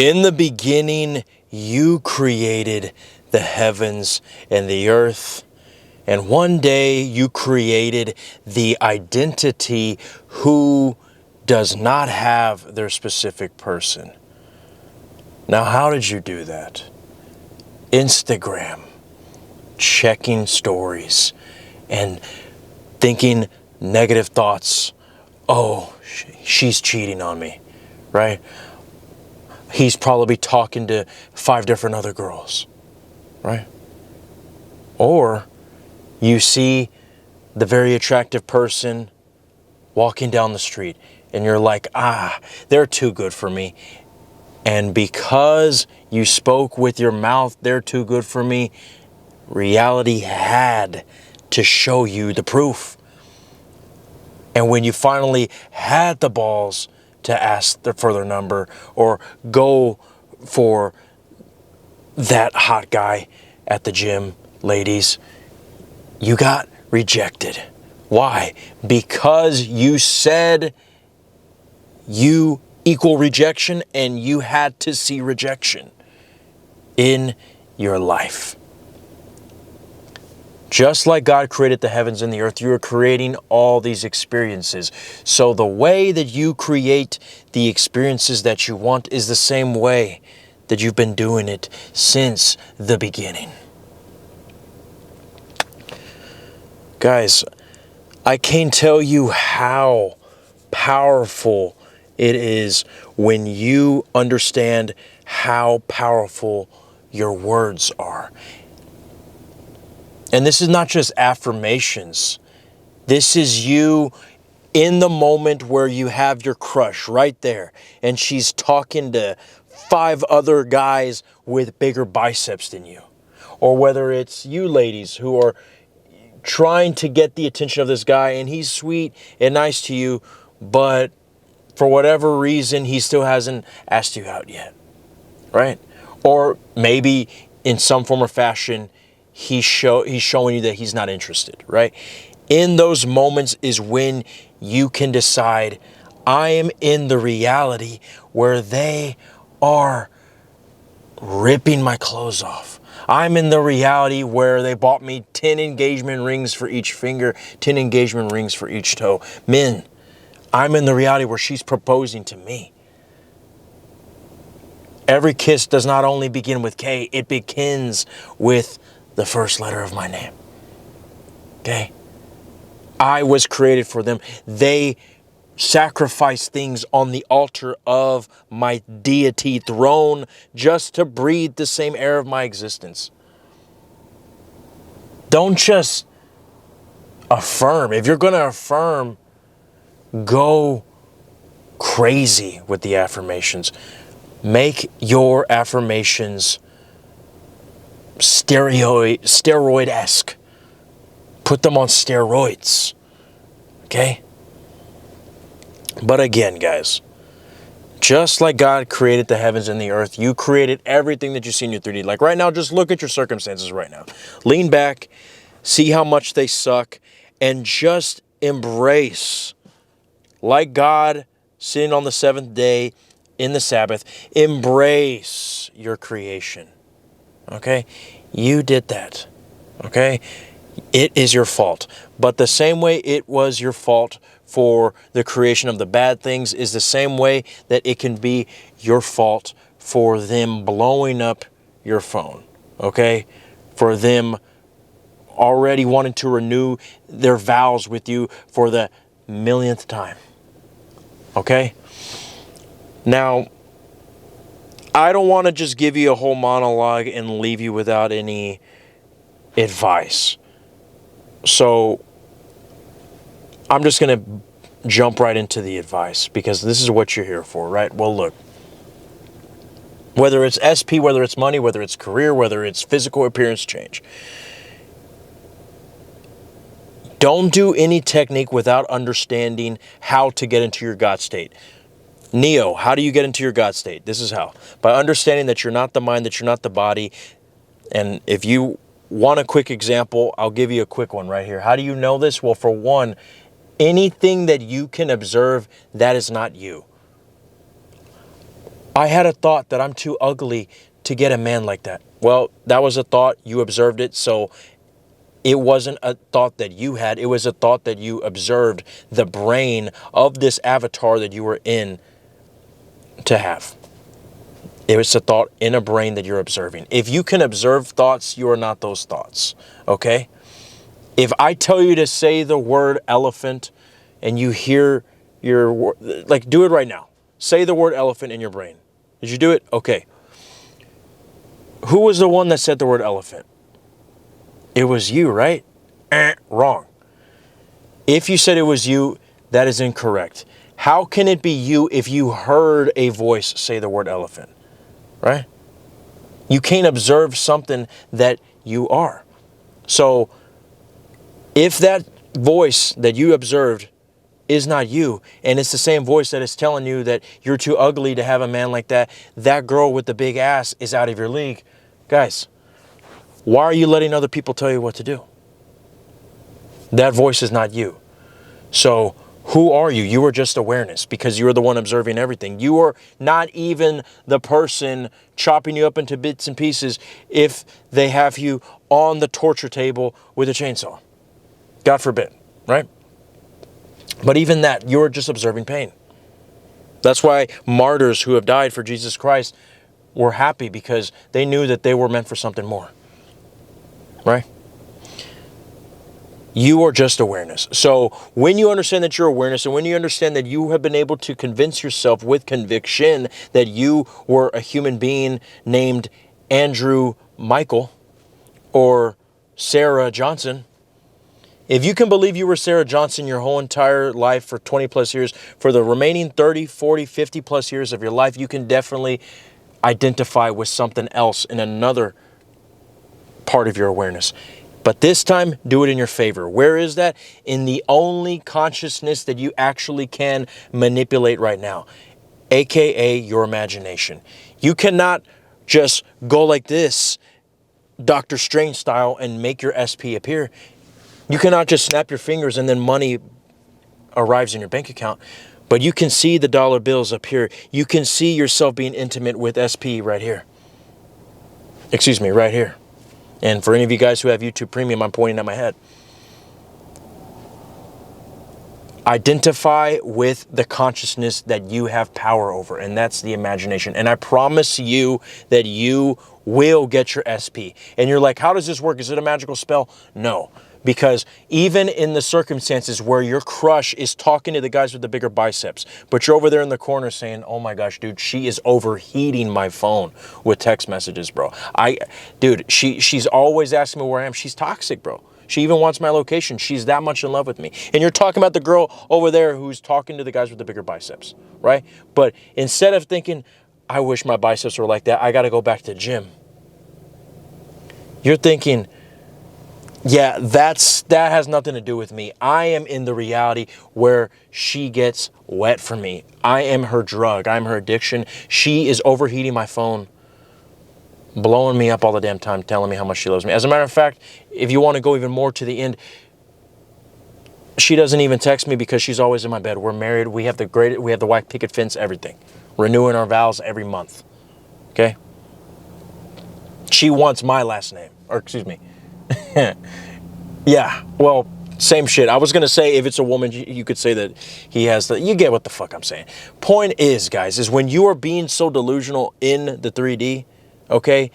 In the beginning, you created the heavens and the earth. And one day you created the identity who does not have their specific person. Now, how did you do that? Instagram, checking stories, and thinking negative thoughts. Oh, she's cheating on me, right? He's probably talking to 5 different other girls, right? Or you see the very attractive person walking down the street and you're like, they're too good for me. And because you spoke with your mouth, they're too good for me, reality had to show you the proof. And when you finally had the balls to ask for their number or go for that hot guy at the gym, ladies, you got rejected. Why? Because you said you equal rejection and you had to see rejection in your life. Just like God created the heavens and the earth, you are creating all these experiences. So the way that you create the experiences that you want is the same way that you've been doing it since the beginning. Guys, I can't tell you how powerful it is when you understand how powerful your words are. And this is not just affirmations. This is you in the moment where you have your crush right there and she's talking to 5 other guys with bigger biceps than you. Or whether it's you ladies who are trying to get the attention of this guy and he's sweet and nice to you, but for whatever reason, he still hasn't asked you out yet, right? Or maybe in some form or fashion, he's showing you that he's not interested, right? In those moments is when you can decide, I am in the reality where they are ripping my clothes off. I'm in the reality where they bought me 10 engagement rings for each finger, 10 engagement rings for each toe. Men, I'm in the reality where she's proposing to me. Every kiss does not only begin with K, it begins with the first letter of my name. Okay? I was created for them. They sacrifice things on the altar of my deity throne just to breathe the same air of my existence. Don't just affirm. If you're going to affirm, go crazy with the affirmations. Make your affirmations steroid-esque. Put them on steroids. Okay? But again, guys, just like God created the heavens and the earth, you created everything that you see in your 3D. Like right now, just look at your circumstances right now. Lean back, see how much they suck, and just embrace, like God sitting on the 7th day in the Sabbath, embrace your creation. Okay? You did that. Okay? It is your fault. But the same way it was your fault for the creation of the bad things is the same way that it can be your fault for them blowing up your phone. Okay? For them already wanting to renew their vows with you for the millionth time. Okay? Now, I don't want to just give you a whole monologue and leave you without any advice. So I'm just going to jump right into the advice because this is what you're here for, right? Well, look, whether it's SP, whether it's money, whether it's career, whether it's physical appearance change, don't do any technique without understanding how to get into your God state. Neo, how do you get into your God state? This is how. By understanding that you're not the mind, that you're not the body. And if you want a quick example, I'll give you a quick one right here. How do you know this? Well, for one, anything that you can observe, that is not you. I had a thought that I'm too ugly to get a man like that. Well, that was a thought. You observed it. So it wasn't a thought that you had. It was a thought that you observed the brain of this avatar that you were in to have. It was a thought in a brain that you're observing. If you can observe thoughts, you are not those thoughts. Okay? If I tell you to say the word elephant and you hear your, like, do it right now. Say the word elephant in your brain. Did you do it? Okay. Who was the one that said the word elephant? It was you, right? Wrong. If you said it was you, that is incorrect. How can it be you if you heard a voice say the word elephant? Right? You can't observe something that you are. So if that voice that you observed is not you, and it's the same voice that is telling you that you're too ugly to have a man like that, that girl with the big ass is out of your league, guys, why are you letting other people tell you what to do? That voice is not you. So who are you? You are just awareness, because you are the one observing everything. You are not even the person chopping you up into bits and pieces if they have you on the torture table with a chainsaw. God forbid, right? But even that, you're just observing pain. That's why martyrs who have died for Jesus Christ were happy, because they knew that they were meant for something more. Right? You are just awareness. So when you understand that you're awareness, and when you understand that you have been able to convince yourself with conviction that you were a human being named Andrew Michael or Sarah Johnson, if you can believe you were Sarah Johnson your whole entire life for 20 plus years, for the remaining 30, 40, 50 plus years of your life, you can definitely identify with something else in another part of your awareness. But this time, do it in your favor. Where is that? In the only consciousness that you actually can manipulate right now, aka your imagination. You cannot just go like this, Doctor Strange style, and make your SP appear. You cannot just snap your fingers and then money arrives in your bank account. But you can see the dollar bills up here. You can see yourself being intimate with SP right here. Excuse me, right here. And for any of you guys who have YouTube Premium, I'm pointing at my head. Identify with the consciousness that you have power over, and that's the imagination. And I promise you that you will get your SP. And you're like, how does this work? Is it a magical spell? No. Because even in the circumstances where your crush is talking to the guys with the bigger biceps, but you're over there in the corner saying, oh my gosh, dude, she is overheating my phone with text messages, bro. She's always asking me where I am. She's toxic, bro. She even wants my location. She's that much in love with me. And you're talking about the girl over there who's talking to the guys with the bigger biceps, right? But instead of thinking, I wish my biceps were like that, I got to go back to the gym, you're thinking, yeah, that has nothing to do with me. I am in the reality where she gets wet for me. I am her drug. I'm her addiction. She is overheating my phone, blowing me up all the damn time, telling me how much she loves me. As a matter of fact, if you want to go even more to the end, she doesn't even text me because she's always in my bed. We're married. We have the white picket fence, everything. Renewing our vows every month. Okay? She wants my last name. Or excuse me. Yeah, well, same shit. I was going to say if it's a woman, you could say that he has the... You get what the fuck I'm saying. Point is, guys, is when you are being so delusional in the 3D, okay,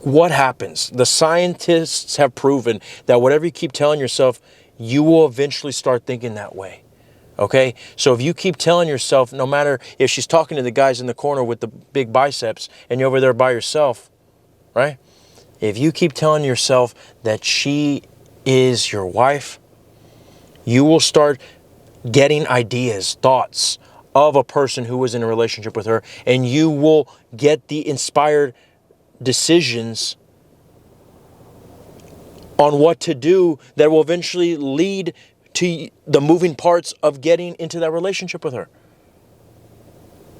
what happens? The scientists have proven that whatever you keep telling yourself, you will eventually start thinking that way. Okay? So if you keep telling yourself, no matter if she's talking to the guys in the corner with the big biceps and you're over there by yourself, right? If you keep telling yourself that she is your wife, you will start getting ideas, thoughts of a person who was in a relationship with her, and you will get the inspired decisions on what to do that will eventually lead to the moving parts of getting into that relationship with her.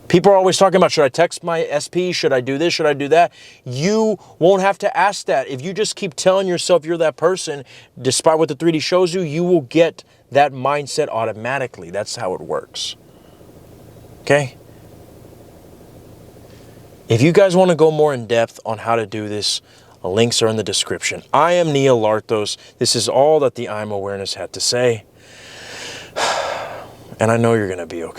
People are always talking about, should I text my SP? Should I do this? Should I do that? You won't have to ask that. If you just keep telling yourself you're that person, despite what the 3D shows you, you will get that mindset automatically. That's how it works. Okay? If you guys want to go more in depth on how to do this, links are in the description. I am Neil Lartos. This is all that the I'm Awareness had to say. And I know you're going to be okay.